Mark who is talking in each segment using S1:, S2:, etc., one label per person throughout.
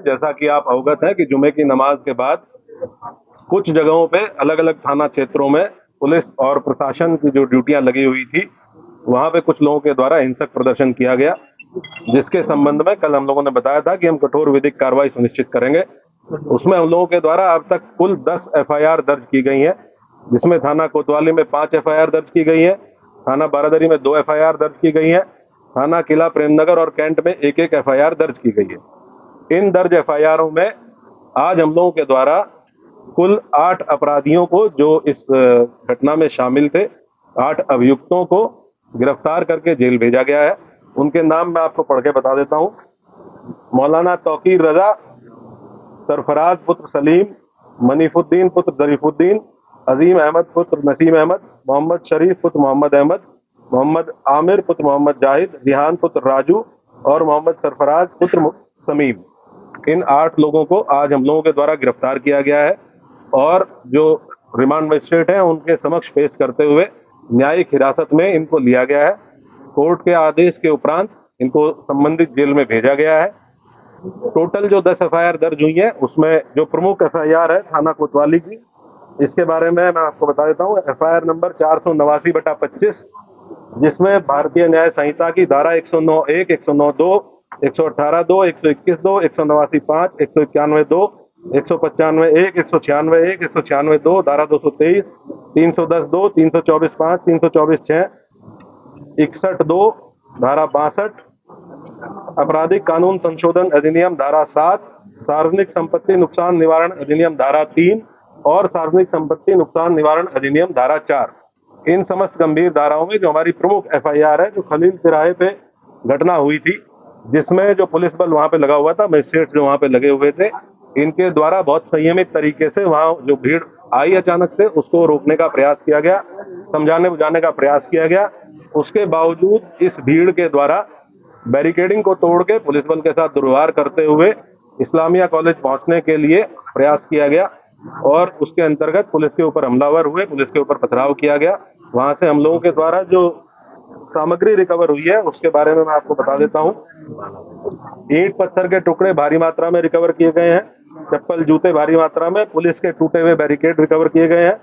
S1: जैसा कि आप अवगत हैं कि जुमे की नमाज के बाद कुछ जगहों पे अलग अलग थाना क्षेत्रों में पुलिस और प्रशासन की जो ड्यूटियां लगी हुई थी, वहां पे कुछ लोगों के द्वारा हिंसक प्रदर्शन किया गया, जिसके संबंध में कल हम लोगों ने बताया था कि हम कठोर विधिक कार्रवाई सुनिश्चित करेंगे। उसमें हम लोगों के द्वारा अब तक कुल 10 एफआईआर दर्ज की गई हैं, जिसमें थाना कोतवाली में 5 एफआईआर दर्ज की गई है, थाना बारादरी में 2 एफआईआर दर्ज की गई है, थाना किला प्रेमनगर और कैंट में एक एक एफआईआर दर्ज की गई है। इन दर्ज एफआईआरों में आज हम लोगों के द्वारा कुल 8 अपराधियों को, जो इस घटना में शामिल थे, 8 अभियुक्तों को गिरफ्तार करके जेल भेजा गया है। उनके नाम मैं आपको पढ़ के बता देता हूं। मौलाना तौकीर रजा, सरफराज पुत्र सलीम, मनीफुद्दीन पुत्र जरीफुद्दीन, अजीम अहमद पुत्र नसीम अहमद, मोहम्मद शरीफ पुत्र मोहम्मद अहमद, मोहम्मद आमिर पुत्र मोहम्मद जाहिद, रिहान पुत्र राजू और मोहम्मद सरफराज पुत्र समीम। इन 8 लोगों को आज हम लोगों के द्वारा गिरफ्तार किया गया है और जो रिमांड मजिस्ट्रेट हैं उनके समक्ष पेश करते हुए न्यायिक हिरासत में इनको लिया गया है। कोर्ट के आदेश के उपरांत इनको संबंधित जेल में भेजा गया है। टोटल जो 10 एफआईआर दर्ज हुई है, उसमें जो प्रमुख एफआईआर है थाना कोतवाली की, इसके बारे में मैं आपको बता देता हूँ। एफआईआर नंबर 489/25, जिसमें भारतीय न्याय संहिता की धारा 109(1), 109(2), 118(2), 121(2), 189(5), 191(2), 195(1), 196(1), 196(2), धारा 223, 310(2), 324(5), 324(6), 61(2), धारा 62, आपराधिक कानून संशोधन अधिनियम धारा 7, सार्वजनिक संपत्ति नुकसान निवारण अधिनियम धारा 3 और सार्वजनिक संपत्ति नुकसान निवारण अधिनियम धारा 4। इन समस्त गंभीर धाराओं में जो हमारी प्रमुख एफआईआर है, जो खलील तिराहे पे घटना हुई थी, जिसमें जो पुलिस बल वहां पे लगा हुआ था, मजिस्ट्रेट जो वहां पे लगे हुए थे, इनके द्वारा बहुत संयमित तरीके से वहां जो भीड़ आई अचानक से, उसको रोकने का प्रयास किया गया, समझाने बुझाने का प्रयास किया गया। उसके बावजूद इस भीड़ के द्वारा बैरिकेडिंग को तोड़ के पुलिस बल के साथ दुर्व्यवहार करते हुए इस्लामिया कॉलेज पहुंचने के लिए प्रयास किया गया और उसके अंतर्गत पुलिस के ऊपर हमलावर हुए, पुलिस के ऊपर पथराव किया गया। वहां से हम लोगों के द्वारा जो सामग्री रिकवर हुई है उसके बारे में मैं आपको बता देता हूँ। ईंट पत्थर के टुकड़े भारी मात्रा में रिकवर किए गए हैं, चप्पल जूते भारी मात्रा में, पुलिस के टूटे हुए बैरिकेड रिकवर किए गए हैं।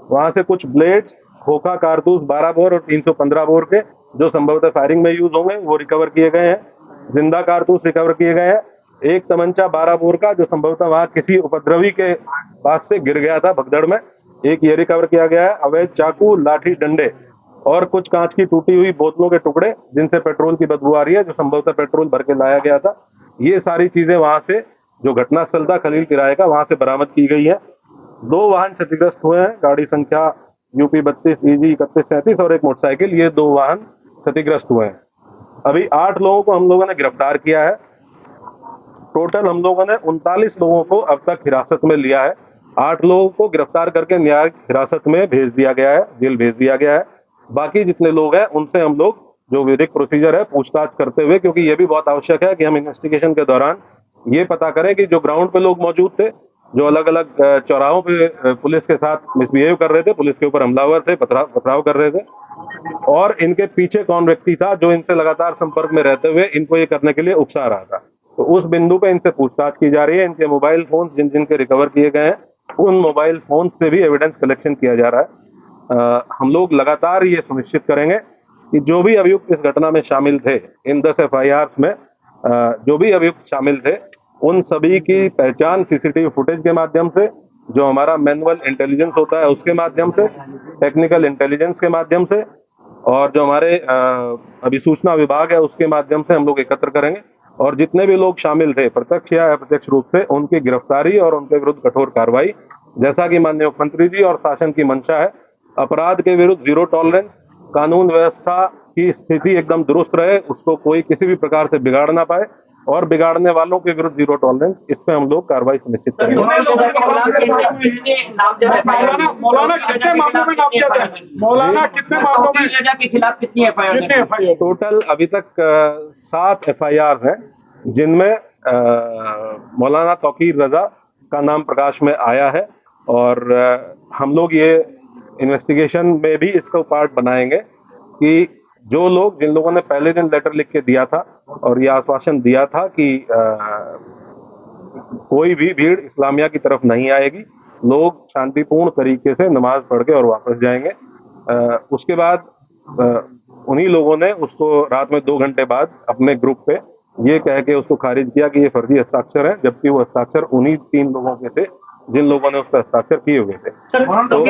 S1: वहां से कुछ ब्लेड्स, खोखा कारतूस 12 बोर और 315 बोर के, जो संभवतः फायरिंग में यूज होंगे, वो रिकवर किए गए हैं। जिंदा कारतूस रिकवर किए गए हैं। एक तमंचा 12 बोर का, जो संभवतः वहां किसी उपद्रवी के पास से गिर गया था भगदड़ में, एक ये रिकवर किया गया है। अवैध चाकू, लाठी डंडे और कुछ कांच की टूटी हुई बोतलों के टुकड़े, जिनसे पेट्रोल की बदबू आ रही है, जो संभवतः पेट्रोल भर के लाया गया था। ये सारी चीजें वहां से, जो घटनास्थल था खलील किराए का, वहां से बरामद की गई है। 2 वाहन क्षतिग्रस्त हुए हैं, गाड़ी संख्या यूपी 32 EG 3137 और एक मोटरसाइकिल, ये 2 वाहन क्षतिग्रस्त हुए हैं। अभी 8 लोगों को हम लोगों ने गिरफ्तार किया है। टोटल हम लोगों ने 39 लोगों को अब तक हिरासत में लिया है। 8 लोगों को गिरफ्तार करके न्यायिक हिरासत में भेज दिया गया है, जेल भेज दिया गया है। बाकी जितने लोग हैं उनसे हम लोग जो विधिक प्रोसीजर है पूछताछ करते हुए, क्योंकि ये भी बहुत आवश्यक है कि हम इन्वेस्टिगेशन के दौरान ये पता करें कि जो ग्राउंड पे लोग मौजूद थे, जो अलग अलग चौराहों पे पुलिस के साथ मिसबिहेव कर रहे थे, पुलिस के ऊपर हमलावर थे, पथराव कर रहे थे, और इनके पीछे कौन व्यक्ति था जो इनसे लगातार संपर्क में रहते हुए इनको ये करने के लिए उकसा रहा था। तो उस बिंदु पे इनसे पूछताछ की जा रही है। इनके मोबाइल फोन जिन जिनके रिकवर किए गए हैं, उन मोबाइल फोन से भी एविडेंस कलेक्शन किया जा रहा है। हम लोग लगातार ये सुनिश्चित करेंगे कि जो भी अभियुक्त इस घटना में शामिल थे, इन 10 एफआईआर में जो भी अभियुक्त शामिल थे, उन सभी की पहचान सीसीटीवी फुटेज के माध्यम से, जो हमारा मैनुअल इंटेलिजेंस होता है उसके माध्यम से, टेक्निकल इंटेलिजेंस के माध्यम से, और जो हमारे अभिसूचना विभाग है उसके माध्यम से हम लोग एकत्र करेंगे। और जितने भी लोग शामिल थे प्रत्यक्ष या अप्रत्यक्ष रूप से, उनकी गिरफ्तारी और उनके विरुद्ध कठोर कार्रवाई, जैसा कि माननीय मुख्यमंत्री जी और शासन की मंशा है। अपराध के विरुद्ध जीरो टॉलरेंस, कानून व्यवस्था की स्थिति एकदम दुरुस्त रहे, उसको कोई किसी भी प्रकार से बिगाड़ ना पाए, और बिगाड़ने वालों के विरुद्ध जीरो टॉलरेंस, इस पे हम लोग कार्रवाई सुनिश्चित करेंगे।
S2: मौलाना कितने मामलों के खिलाफ कितनी एफआईआर?
S1: टोटल अभी तक 7 एफआईआर हैं, जिनमें मौलाना तौकीर रजा का नाम प्रकाश में आया है, और हम लोग ये इन्वेस्टिगेशन में भी इसको पार्ट बनाएंगे कि जो लोग, जिन लोगों ने पहले दिन लेटर लिख के दिया था और ये आश्वासन दिया था कि कोई भी भीड़ इस्लामिया की तरफ नहीं आएगी। लोग शांतिपूर्ण तरीके से नमाज पढ़ के और वापस जाएंगे। उसके बाद उन्हीं लोगों ने उसको रात में 2 घंटे बाद अपने ग्रुप पे ये कह के उसको खारिज किया कि ये फर्जी हस्ताक्षर है, जबकि वो हस्ताक्षर उन्हीं 3 लोगों के थे जिन लोगों ने उस पर हस्ताक्षर किए हुए थे।
S2: तो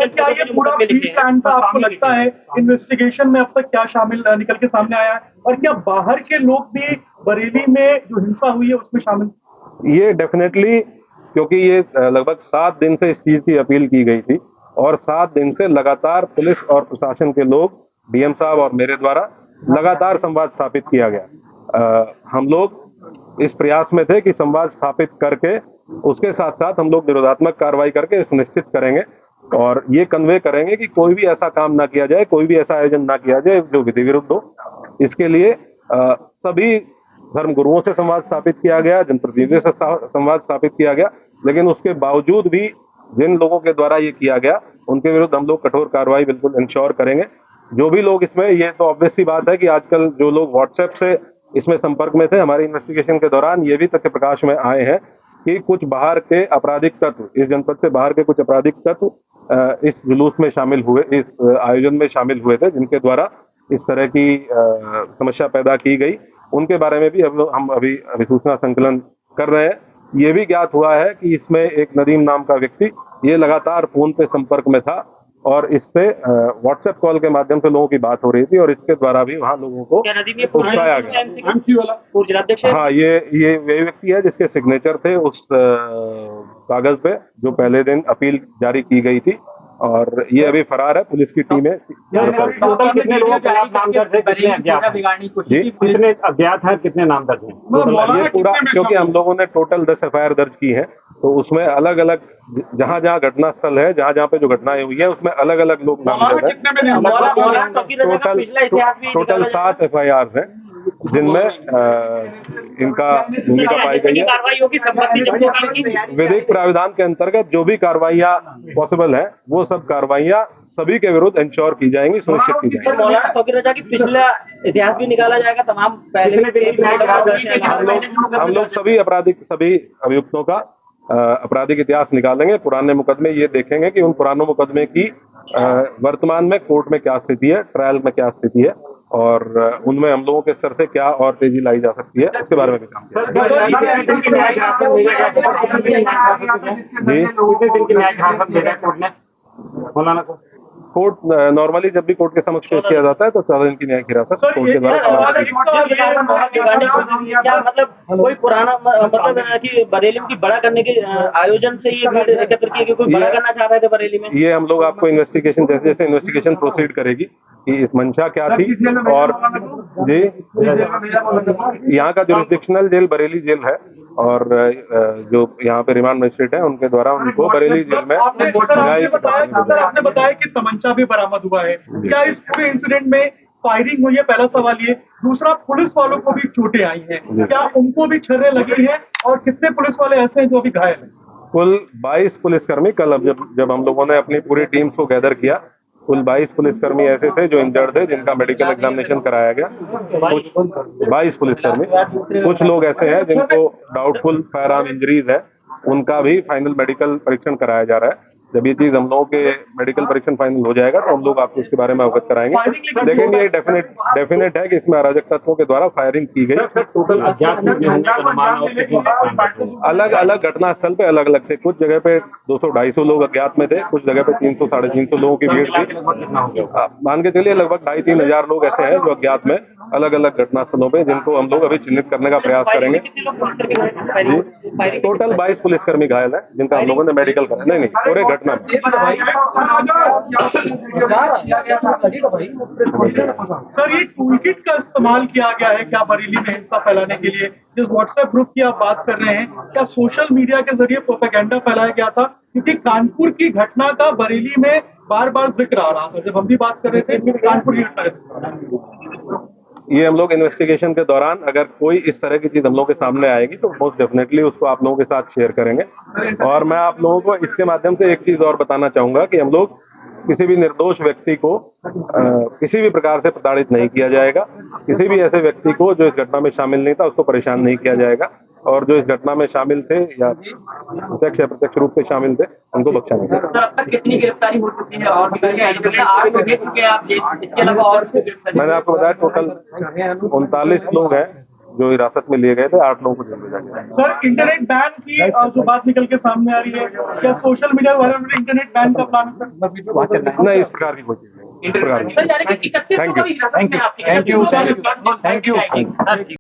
S2: क्या ये पूरा प्री प्लान था आपको लगता है? इन्वेस्टिगेशन में अब तक क्या शामिल निकल के सामने आया है, और क्या बाहर के लोग भी बरेली में जो हिंसा हुई है उसमें शामिल?
S1: ये डेफिनेटली, क्योंकि ये लगभग 7 दिन से इस चीज की अपील की गई थी और 7 दिन से लगातार पुलिस और प्रशासन के लोग, डीएम साहब और मेरे द्वारा लगातार संवाद स्थापित किया गया। हम लोग इस प्रयास में थे कि संवाद स्थापित करके उसके साथ साथ हम लोग निरोधात्मक कार्रवाई करके सुनिश्चित करेंगे और ये कन्वे करेंगे कि कोई भी ऐसा काम ना किया जाए, कोई भी ऐसा आयोजन ना किया जाए जो विधि विरुद्ध हो। इसके लिए सभी धर्म गुरुओं से संवाद स्थापित किया गया, जनप्रतिनिधियों से संवाद स्थापित किया गया, लेकिन उसके बावजूद भी जिन लोगों के द्वारा ये किया गया उनके विरुद्ध हम लोग कठोर कार्रवाई बिल्कुल इंश्योर करेंगे। जो भी लोग इसमें, ये तो ऑब्वियस सी बात है कि आजकल जो लोग व्हाट्सएप से इसमें संपर्क में थे, हमारी इन्वेस्टिगेशन के दौरान ये भी तथ्य प्रकाश में आए हैं कि कुछ बाहर के आपराधिक तत्व, इस जनपद से बाहर के कुछ आपराधिक तत्व इस जुलूस में शामिल हुए, इस आयोजन में शामिल हुए थे, जिनके द्वारा इस तरह की समस्या पैदा की गई। उनके बारे में भी हम अभी सूचना संकलन कर रहे हैं। ये भी ज्ञात हुआ है कि इसमें एक नदीम नाम का व्यक्ति ये लगातार फोन पे संपर्क में था और इससे व्हाट्सएप कॉल के माध्यम से लोगों की बात हो रही थी और इसके द्वारा भी वहाँ लोगों को उकसाया गया। हाँ, ये व्यक्ति है जिसके सिग्नेचर थे उस कागज पे जो पहले दिन अपील जारी की गई थी और ये अभी फरार है। पुलिस की टीमें
S3: टोटल कितने लोगों के नाम दर्ज है, कितने अज्ञात है, कितने नाम दर्ज है?
S1: ये पूरा, क्योंकि हम लोगों ने टोटल 10 एफआईआर दर्ज की है, तो उसमें अलग अलग जहाँ जहाँ घटना स्थल है, जहाँ जहाँ पे जो घटनाएं हुई है, उसमें अलग अलग लोग नामजद है। टोटल 7 एफआईआर हैं जिनमें इनका भूमिका पाई गई है। विधिक प्राविधान के अंतर्गत जो भी कार्रवाइयाँ पॉसिबल है वो सब कार्रवाइयाँ सभी के विरुद्ध इंश्योर की जाएंगी, सुनिश्चित की जाएंगी।
S4: पिछला इतिहास भी निकाला जाएगा, तमाम पहले
S1: हम लोग सभी अभियुक्तों का आपराधिक इतिहास निकालेंगे, पुराने मुकदमे ये देखेंगे कि उन पुरानों मुकदमे की वर्तमान में कोर्ट में क्या स्थिति है, ट्रायल में क्या स्थिति है और उनमें हम लोगों के स्तर से क्या और तेजी लाई जा सकती है, उसके बारे में भी काम किया। कोर्ट नॉर्मली जब भी कोर्ट के समक्ष पेश किया जाता है तो 14 दिन की न्यायिक हिरासत कोर्ट के द्वारा।
S4: मतलब कोई पुराना मतलब कि बरेली की बड़ा करने के आयोजन से ये भीड़ एकत्र की, कोई बड़ा करना चाह रहे थे बरेली में?
S1: ये हम लोग आपको इन्वेस्टिगेशन जैसे जैसे इन्वेस्टिगेशन प्रोसीड करेगी कि इस मंशा क्या थी और जी यहाँ का जुरिस्डिक्शनल जेल बरेली जेल है और जो यहाँ पे रिमांड मजिस्ट्रेट है उनके द्वारा उनको बरेली जेल में।
S2: आपने बताया कि तमंचा भी बरामद हुआ है, क्या इस पूरे इंसिडेंट में फायरिंग हुई है? पहला सवाल ये। दूसरा, पुलिस वालों को भी चोटें आई हैं, क्या उनको भी छर्रे लगी हैं और कितने पुलिस वाले ऐसे हैं जो अभी घायल हैं?
S1: कुल 22 पुलिसकर्मी, कल अब जब हम लोगों ने अपनी पूरी टीम को गैदर किया, कुल 22 पुलिसकर्मी ऐसे थे जो इंजर्ड थे, जिनका मेडिकल एग्जामिनेशन कराया गया। कुछ 22 पुलिसकर्मी, कुछ लोग ऐसे हैं जिनको डाउटफुल फायर आर्म इंजरीज है, उनका भी फाइनल मेडिकल परीक्षण कराया जा रहा है। जब ये चीज हम लोगों के मेडिकल परीक्षण फाइनल हो जाएगा तो हम लोग आपको इसके बारे में अवगत कराएंगे, लेकिन ये डेफिनेट है कि इसमें अराजक तत्वों के द्वारा फायरिंग की गई। अलग अलग घटना स्थल पे अलग अलग थे, कुछ जगह पे 200-250 लोग अज्ञात में थे, कुछ जगह पे 300-350 लोगों की भीड़ थी। मान के चलिए लगभग 2,500-3 हजार लोग ऐसे हैं जो अज्ञात में अलग अलग घटना स्थलों पे, जिनको हम लोग अभी चिन्हित करने का प्रयास करेंगे। टोटल 22 पुलिसकर्मी घायल है जिनका हम लोगों ने मेडिकल करा। नहीं पूरे घटना
S2: सर, ये टूलकिट का इस्तेमाल किया गया है क्या बरेली में हिंसा फैलाने के लिए? जिस व्हाट्सएप ग्रुप की आप बात कर रहे हैं, क्या सोशल मीडिया के जरिए प्रोपेगेंडा फैलाया गया था? क्योंकि कानपुर की घटना का बरेली में बार बार जिक्र आ रहा था, जब हम भी बात कर रहे थे कानपुर की घटना।
S1: ये हम लोग इन्वेस्टिगेशन के दौरान अगर कोई इस तरह की चीज हम लोगों के सामने आएगी तो मोस्ट डेफिनेटली उसको आप लोगों के साथ शेयर करेंगे। और मैं आप लोगों को इसके माध्यम से एक चीज और बताना चाहूंगा कि हम लोग किसी भी निर्दोष व्यक्ति को किसी भी प्रकार से प्रताड़ित नहीं किया जाएगा, किसी भी ऐसे व्यक्ति को जो इस घटना में शामिल नहीं था उसको परेशान नहीं किया जाएगा। और जो इस घटना में शामिल थे या प्रत्यक्ष या प्रत्यक्ष रूप से शामिल थे उनको बख्शा नहीं गया।
S4: सर अब तक कितनी गिरफ्तारी हो चुकी है और 8 लोग हैं क्योंकि आप इसके अलावा और गिरफ्तारी
S1: मैंने आपको बताया टोटल 39 लोग हैं जो हिरासत में लिए गए थे, 8 लोगों को जेल भेजा गया।
S2: सर इंटरनेट बैन की जो बात निकल के सामने आ रही है, क्या सोशल मीडिया वालों ने इंटरनेट बैन का प्लान है सर?
S1: नहीं, इस प्रकार की कोई चीज नहीं, इस प्रकार की।
S4: सर यानी कि 31
S1: Thank you.
S4: लोग हिरासत में आपकी
S2: Thank you.